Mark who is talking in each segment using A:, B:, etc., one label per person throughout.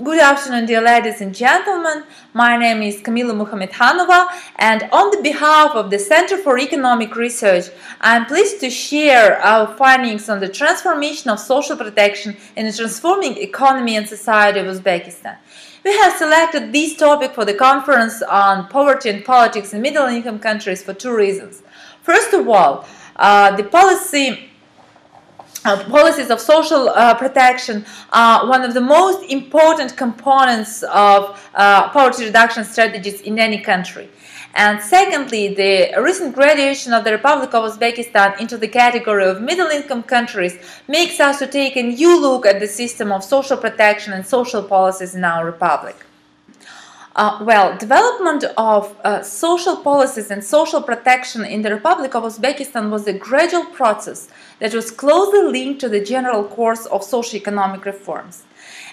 A: Good afternoon, dear ladies and gentlemen. My name is Kamila Mukhamedkhanova, and on the behalf of the Center for Economic Research, I am pleased to share our findings on the transformation of social protection in the transforming economy and society of Uzbekistan. We have selected this topic for the conference on poverty and politics in middle-income countries for two reasons. First of all, the policies of social protection are one of the most important components of poverty reduction strategies in any country. And secondly, the recent graduation of the Republic of Uzbekistan into the category of middle-income countries makes us to take a new look at the system of social protection and social policies in our republic. Development of social policies and social protection in the Republic of Uzbekistan was a gradual process that was closely linked to the general course of socio-economic reforms.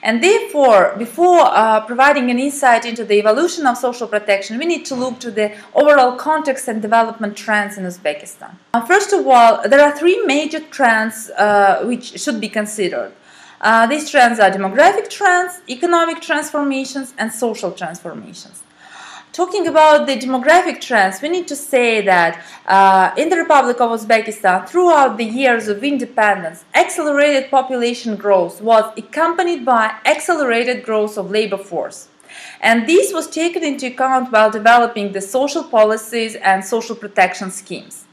A: And therefore, before providing an insight into the evolution of social protection, we need to look to the overall context and development trends in Uzbekistan. First of all, there are three major trends which should be considered. These trends are demographic trends, economic transformations, and social transformations. Talking about the demographic trends, we need to say that in the Republic of Uzbekistan, throughout the years of independence, accelerated population growth was accompanied by accelerated growth of labor force. And this was taken into account while developing the social policies and social protection schemes.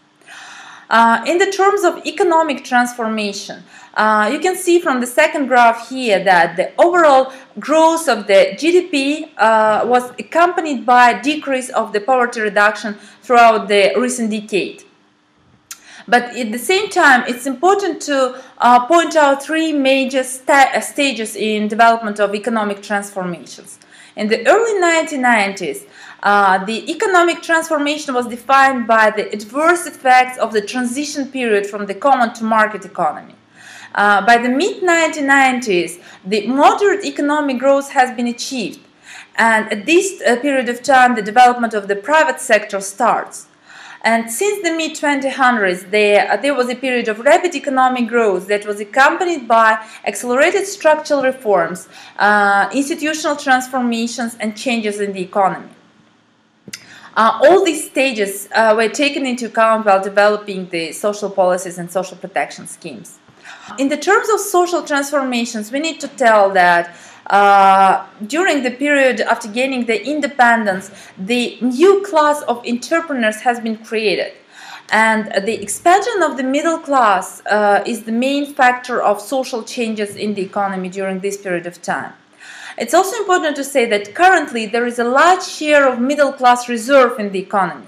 A: In the terms of economic transformation, you can see from the second graph here that the overall growth of the GDP was accompanied by a decrease of the poverty reduction throughout the recent decade. But at the same time, it's important to point out three major stages in development of economic transformations. In the early 1990s, the economic transformation was defined by the adverse effects of the transition period from the common to market economy. By the mid-1990s, the moderate economic growth has been achieved, and at this period of time, the development of the private sector starts. And since the mid-2000s, there was a period of rapid economic growth that was accompanied by accelerated structural reforms, institutional transformations, and changes in the economy. All these stages were taken into account while developing the social policies and social protection schemes. In the terms of social transformations, we need to tell that during the period after gaining the independence, the new class of entrepreneurs has been created. And the expansion of the middle class is the main factor of social changes in the economy during this period of time. It's also important to say that currently there is a large share of middle class reserve in the economy.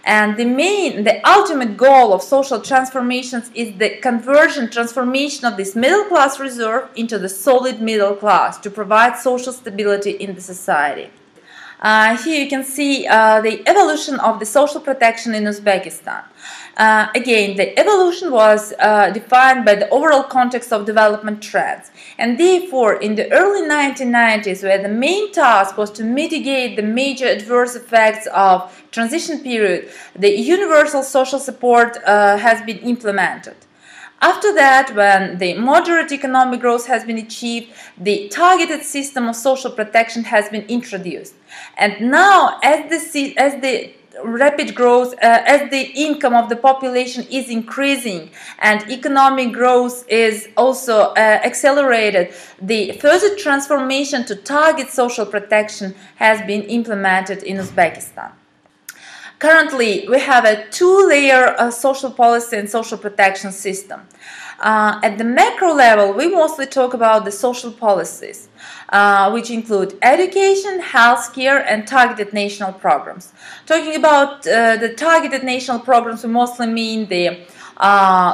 A: And the ultimate goal of social transformations is the transformation of this middle class reserve into the solid middle class to provide social stability in the society. Here you can see the evolution of the social protection in Uzbekistan. Again, the evolution was defined by the overall context of development trends. And therefore, in the early 1990s, where the main task was to mitigate the major adverse effects of transition period, the universal social support has been implemented. After that, when the moderate economic growth has been achieved, the targeted system of social protection has been introduced. And now, as the rapid growth, as the income of the population is increasing and economic growth is also accelerated, the further transformation to target social protection has been implemented in Uzbekistan. Currently, we have a two-layer social policy and social protection system. At the macro level, we mostly talk about the social policies, which include education, healthcare, and targeted national programs. Talking about the targeted national programs, we mostly mean the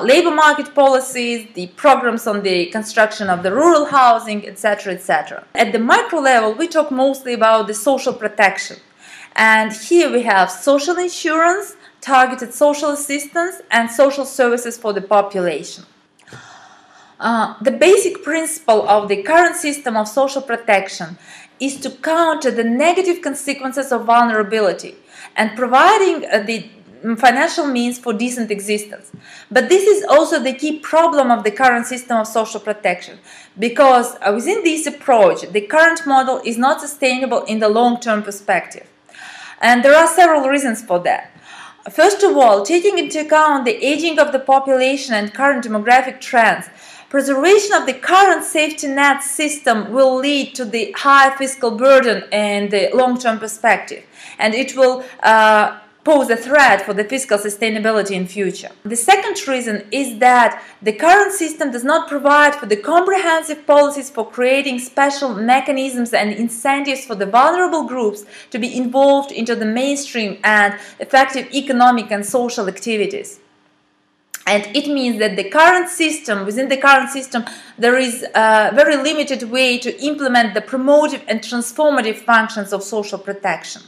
A: labor market policies, the programs on the construction of the rural housing, etc., etc. At the micro level, we talk mostly about the social protection. And here we have social insurance, targeted social assistance, and social services for the population. The basic principle of the current system of social protection is to counter the negative consequences of vulnerability and providing the financial means for decent existence. But this is also the key problem of the current system of social protection, because within this approach, the current model is not sustainable in the long-term perspective. And there are several reasons for that. First of all, taking into account the aging of the population and current demographic trends, preservation of the current safety net system will lead to the high fiscal burden in the long-term perspective, and it will pose a threat for the fiscal sustainability in future. The second reason is that the current system does not provide for the comprehensive policies for creating special mechanisms and incentives for the vulnerable groups to be involved into the mainstream and effective economic and social activities. And it means that the current system, within the current system, there is a very limited way to implement the promotive and transformative functions of social protection.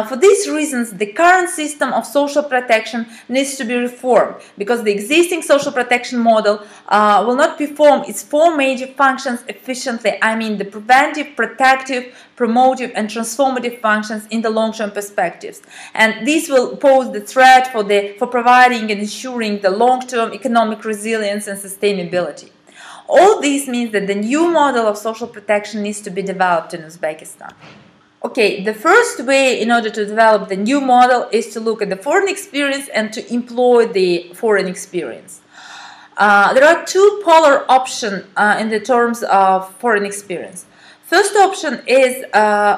A: For these reasons, the current system of social protection needs to be reformed, because the existing social protection model will not perform its four major functions efficiently. I mean, the preventive, protective, promotive, and transformative functions in the long-term perspectives. And this will pose the threat for providing and ensuring the long-term economic resilience and sustainability. All this means that the new model of social protection needs to be developed in Uzbekistan. Okay, the first way in order to develop the new model is to look at the foreign experience and to employ the foreign experience. There are two polar options in the terms of foreign experience. First option is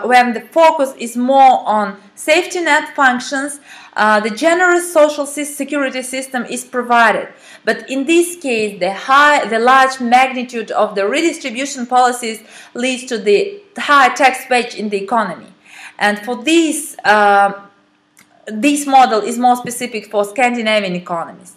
A: when the focus is more on safety net functions, the generous social security system is provided. But in this case, the large magnitude of the redistribution policies leads to the high tax wage in the economy. And for this, this model is more specific for Scandinavian economies.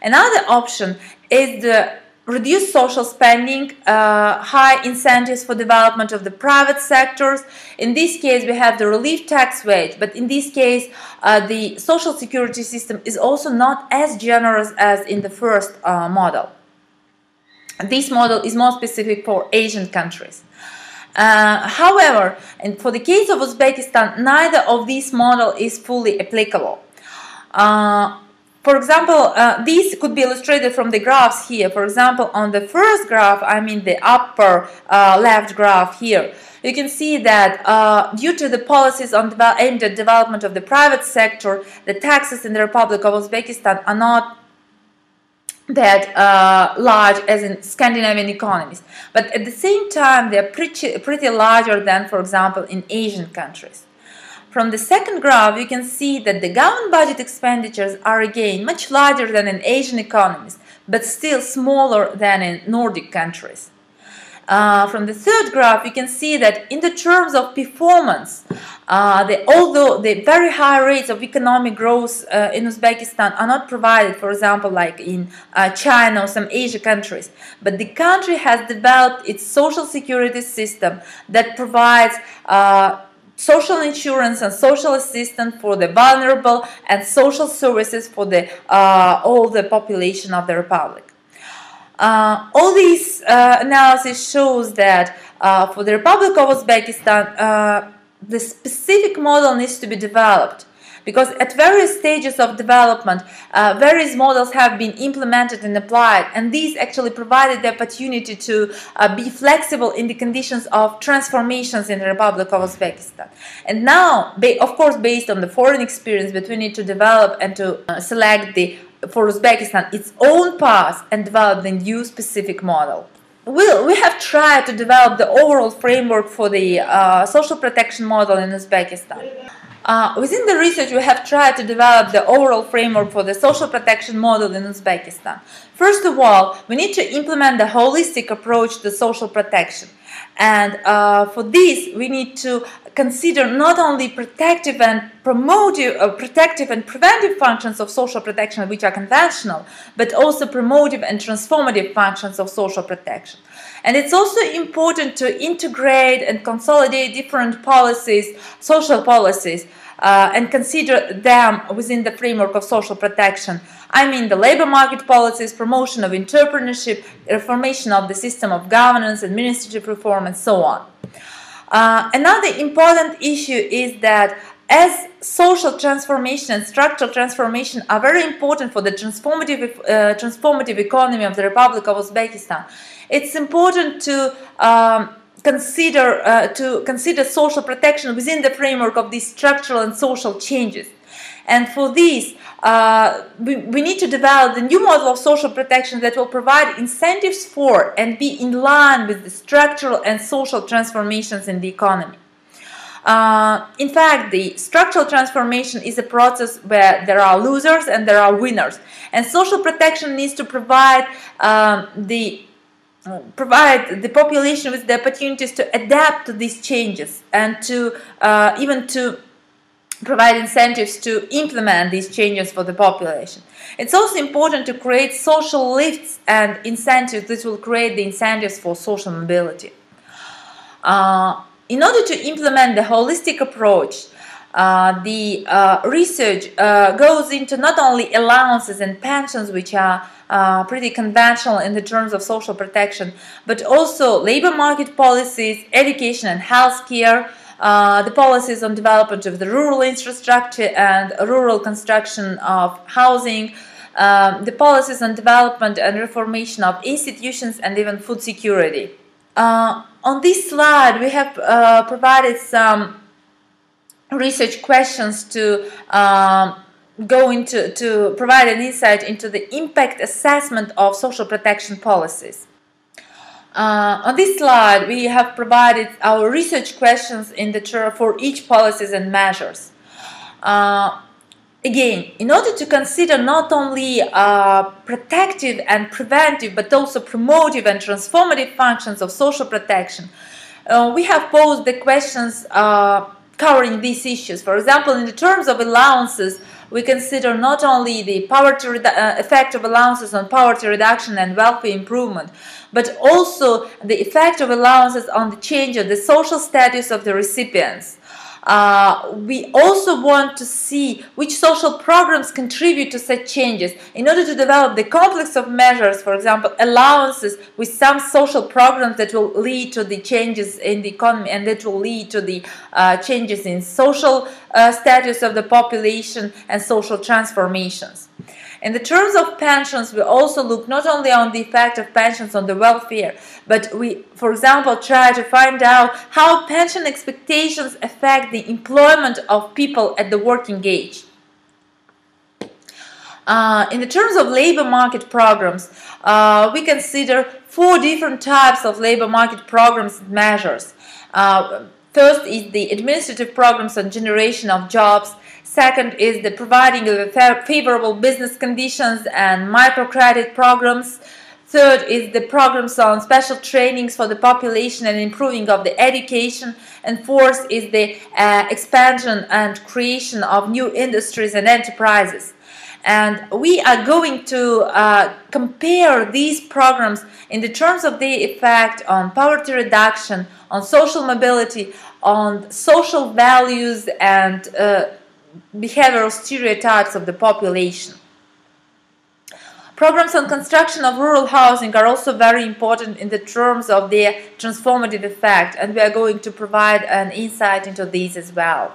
A: Another option is the reduced social spending, high incentives for development of the private sectors. In this case, we have the relief tax wage, but in this case, the social security system is also not as generous as in the first model. This model is more specific for Asian countries. However, and for the case of Uzbekistan, neither of these models is fully applicable. For example, these could be illustrated from the graphs here. For example, on the first graph, I mean the upper left graph here, you can see that due to the policies aimed at development of the private sector, the taxes in the Republic of Uzbekistan are not that large as in Scandinavian economies. But at the same time, they are pretty larger than, for example, in Asian countries. From the second graph, you can see that the government budget expenditures are again much larger than in Asian economies, but still smaller than in Nordic countries. From the third graph, you can see that in the terms of performance, although the very high rates of economic growth in Uzbekistan are not provided, for example, like in China or some Asian countries, but the country has developed its social security system that provides social insurance and social assistance for the vulnerable and social services for all the population of the Republic. All this analysis shows that for the Republic of Uzbekistan, the specific model needs to be developed, because at various stages of development, various models have been implemented and applied, and these actually provided the opportunity to be flexible in the conditions of transformations in the Republic of Uzbekistan. And now, of course, based on the foreign experience, but we need to develop and to select for Uzbekistan its own path and develop the new specific model. We have tried to develop the overall framework for the social protection model in Uzbekistan. Within the research, we have tried to develop the overall framework for the social protection model in Uzbekistan. First of all, we need to implement the holistic approach to social protection. And for this, we need to consider not only protective and preventive functions of social protection, which are conventional, but also promotive and transformative functions of social protection. And it's also important to integrate and consolidate different policies, social policies, and consider them within the framework of social protection. I mean the labor market policies, promotion of entrepreneurship, reformation of the system of governance, administrative reform, and so on. Another important issue is that As social transformation and structural transformation are very important for the transformative economy of the Republic of Uzbekistan, it's important to consider social protection within the framework of these structural and social changes. And for this, we need to develop the new model of social protection that will provide incentives for and be in line with the structural and social transformations in the economy. In fact, the structural transformation is a process where there are losers and there are winners. And social protection needs to provide the population with the opportunities to adapt to these changes and to even to provide incentives to implement these changes for the population. It's also important to create social lifts and incentives that will create the incentives for social mobility. In order to implement the holistic approach, the research goes into not only allowances and pensions, which are pretty conventional in the terms of social protection, but also labor market policies, education and healthcare, the policies on development of the rural infrastructure and rural construction of housing, the policies on development and reformation of institutions and even food security. On this slide, we have provided some research questions to provide an insight into the impact assessment of social protection policies. On this slide, we have provided our research questions for each policies and measures. Again, in order to consider not only protective and preventive, but also promotive and transformative functions of social protection, we have posed the questions covering these issues. For example, in the terms of allowances, we consider not only the effect of allowances on poverty reduction and welfare improvement, but also the effect of allowances on the change of the social status of the recipients. We also want to see which social programs contribute to such changes in order to develop the complex of measures, for example, allowances with some social programs that will lead to the changes in the economy and that will lead to the changes in social status of the population and social transformations. In the terms of pensions, we also look not only on the effect of pensions on the welfare, but we, for example, try to find out how pension expectations affect the employment of people at the working age. In the terms of labor market programs, we consider 4 different types of labor market programs and measures. First is the administrative programs on generation of jobs. Second is the providing of favorable business conditions and microcredit programs. Third is the programs on special trainings for the population and improving of the education. And fourth is the expansion and creation of new industries and enterprises. And we are going to compare these programs in the terms of their effect on poverty reduction, on social mobility, on social values and behavioral stereotypes of the population. Programs on construction of rural housing are also very important in the terms of their transformative effect, and we are going to provide an insight into these as well.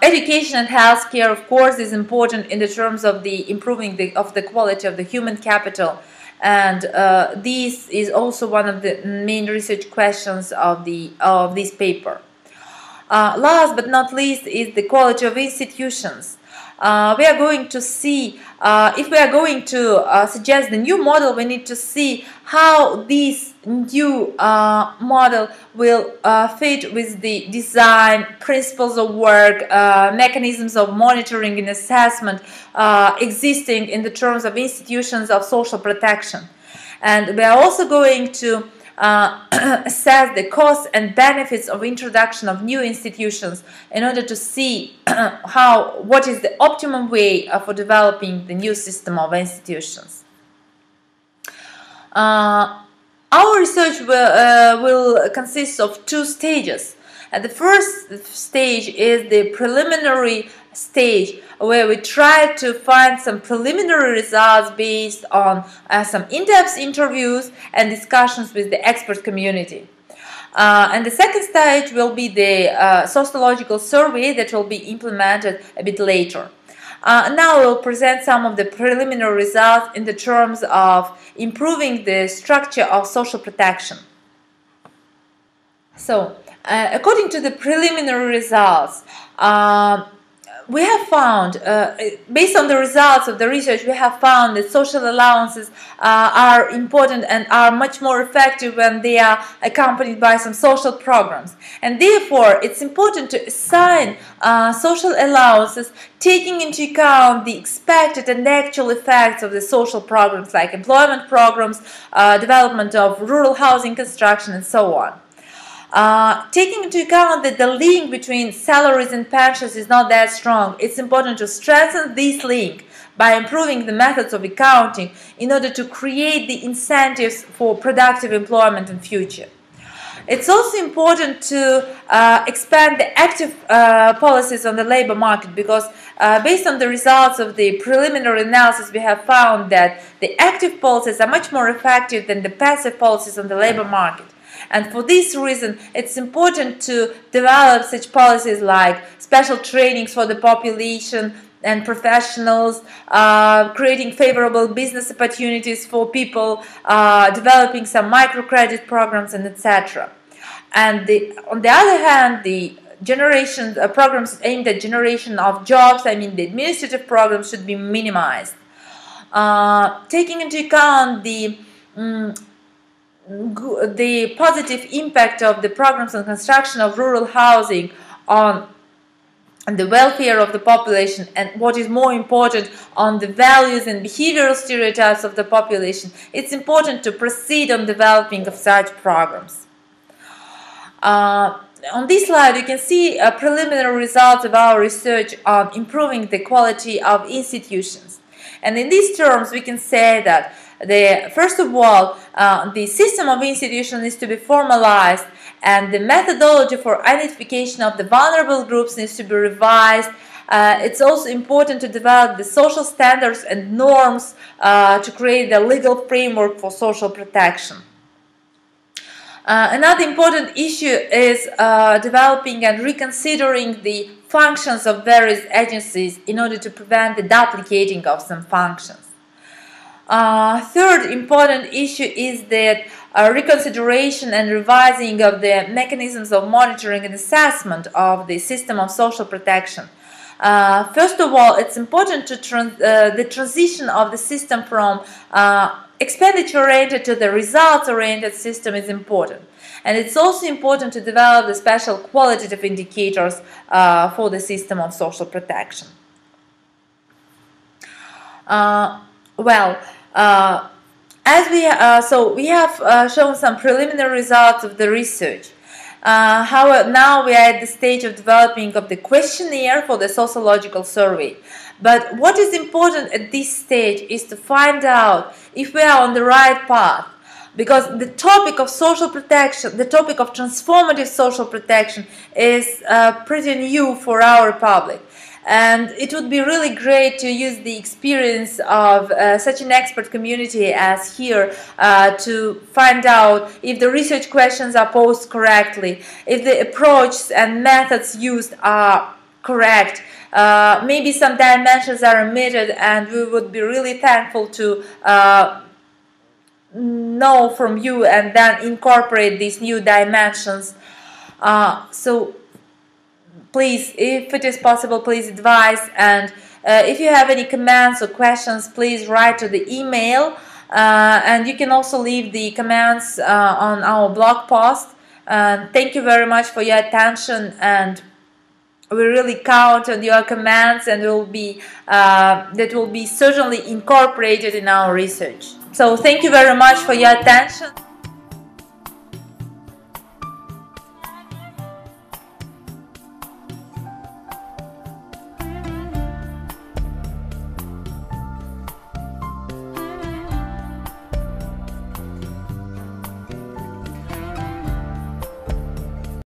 A: Education and healthcare, of course, is important in the terms of the improving of the quality of the human capital, and this is also one of the main research questions of this paper. Last but not least is the quality of institutions. We are going to see, if we are going to suggest the new model, we need to see how this new model will fit with the design, principles of work, mechanisms of monitoring and assessment existing in the terms of institutions of social protection. And we are also going to assess the costs and benefits of introduction of new institutions in order to see what is the optimum way for developing the new system of institutions. Our research will consist of 2 stages. The first stage is the preliminary stage, where we try to find some preliminary results based on some in-depth interviews and discussions with the expert community. And the second stage will be the sociological survey that will be implemented a bit later. Now we'll present some of the preliminary results in the terms of improving the structure of social protection. So, according to the preliminary results, we have found, based on the results of the research, we have found that social allowances are important and are much more effective when they are accompanied by some social programs. And therefore, it's important to assign social allowances taking into account the expected and actual effects of the social programs like employment programs, development of rural housing construction, and so on. Taking into account that the link between salaries and pensions is not that strong, it's important to strengthen this link by improving the methods of accounting in order to create the incentives for productive employment in future. It's also important to expand the active policies on the labor market because based on the results of the preliminary analysis, we have found that the active policies are much more effective than the passive policies on the labor market. And for this reason, it's important to develop such policies like special trainings for the population and professionals, creating favorable business opportunities for people, developing some microcredit programs, and etc. And on the other hand, the programs aimed at generation of jobs, I mean the administrative programs, should be minimized. Taking into account the positive impact of the programs on construction of rural housing on the welfare of the population, and what is more important, on the values and behavioral stereotypes of the population, it's important to proceed on developing of such programs. On this slide, you can see preliminary results of our research on improving the quality of institutions. And in these terms, we can say that first of all, the system of institutions needs to be formalized, and the methodology for identification of the vulnerable groups needs to be revised. It's also important to develop the social standards and norms to create the legal framework for social protection. Another important issue is developing and reconsidering the functions of various agencies in order to prevent the duplicating of some functions. Third important issue is that reconsideration and revising of the mechanisms of monitoring and assessment of the system of social protection. First of all, it's important to the transition of the system from expenditure-oriented to the results-oriented system is important. And it's also important to develop the special qualitative indicators for the system of social protection. We have shown some preliminary results of the research. However, now we are at the stage of developing of the questionnaire for the sociological survey. But what is important at this stage is to find out if we are on the right path. Because the topic of social protection, the topic of transformative social protection is pretty new for our public. And it would be really great to use the experience of such an expert community as here to find out if the research questions are posed correctly, if the approaches and methods used are correct. Maybe some dimensions are omitted, and we would be really thankful to know from you and then incorporate these new dimensions. So please, if it is possible, please advise, and if you have any comments or questions, please write to the email, and you can also leave the comments on our blog post. Thank you very much for your attention, and we really count on your comments, and that will be certainly incorporated in our research. So thank you very much for your attention.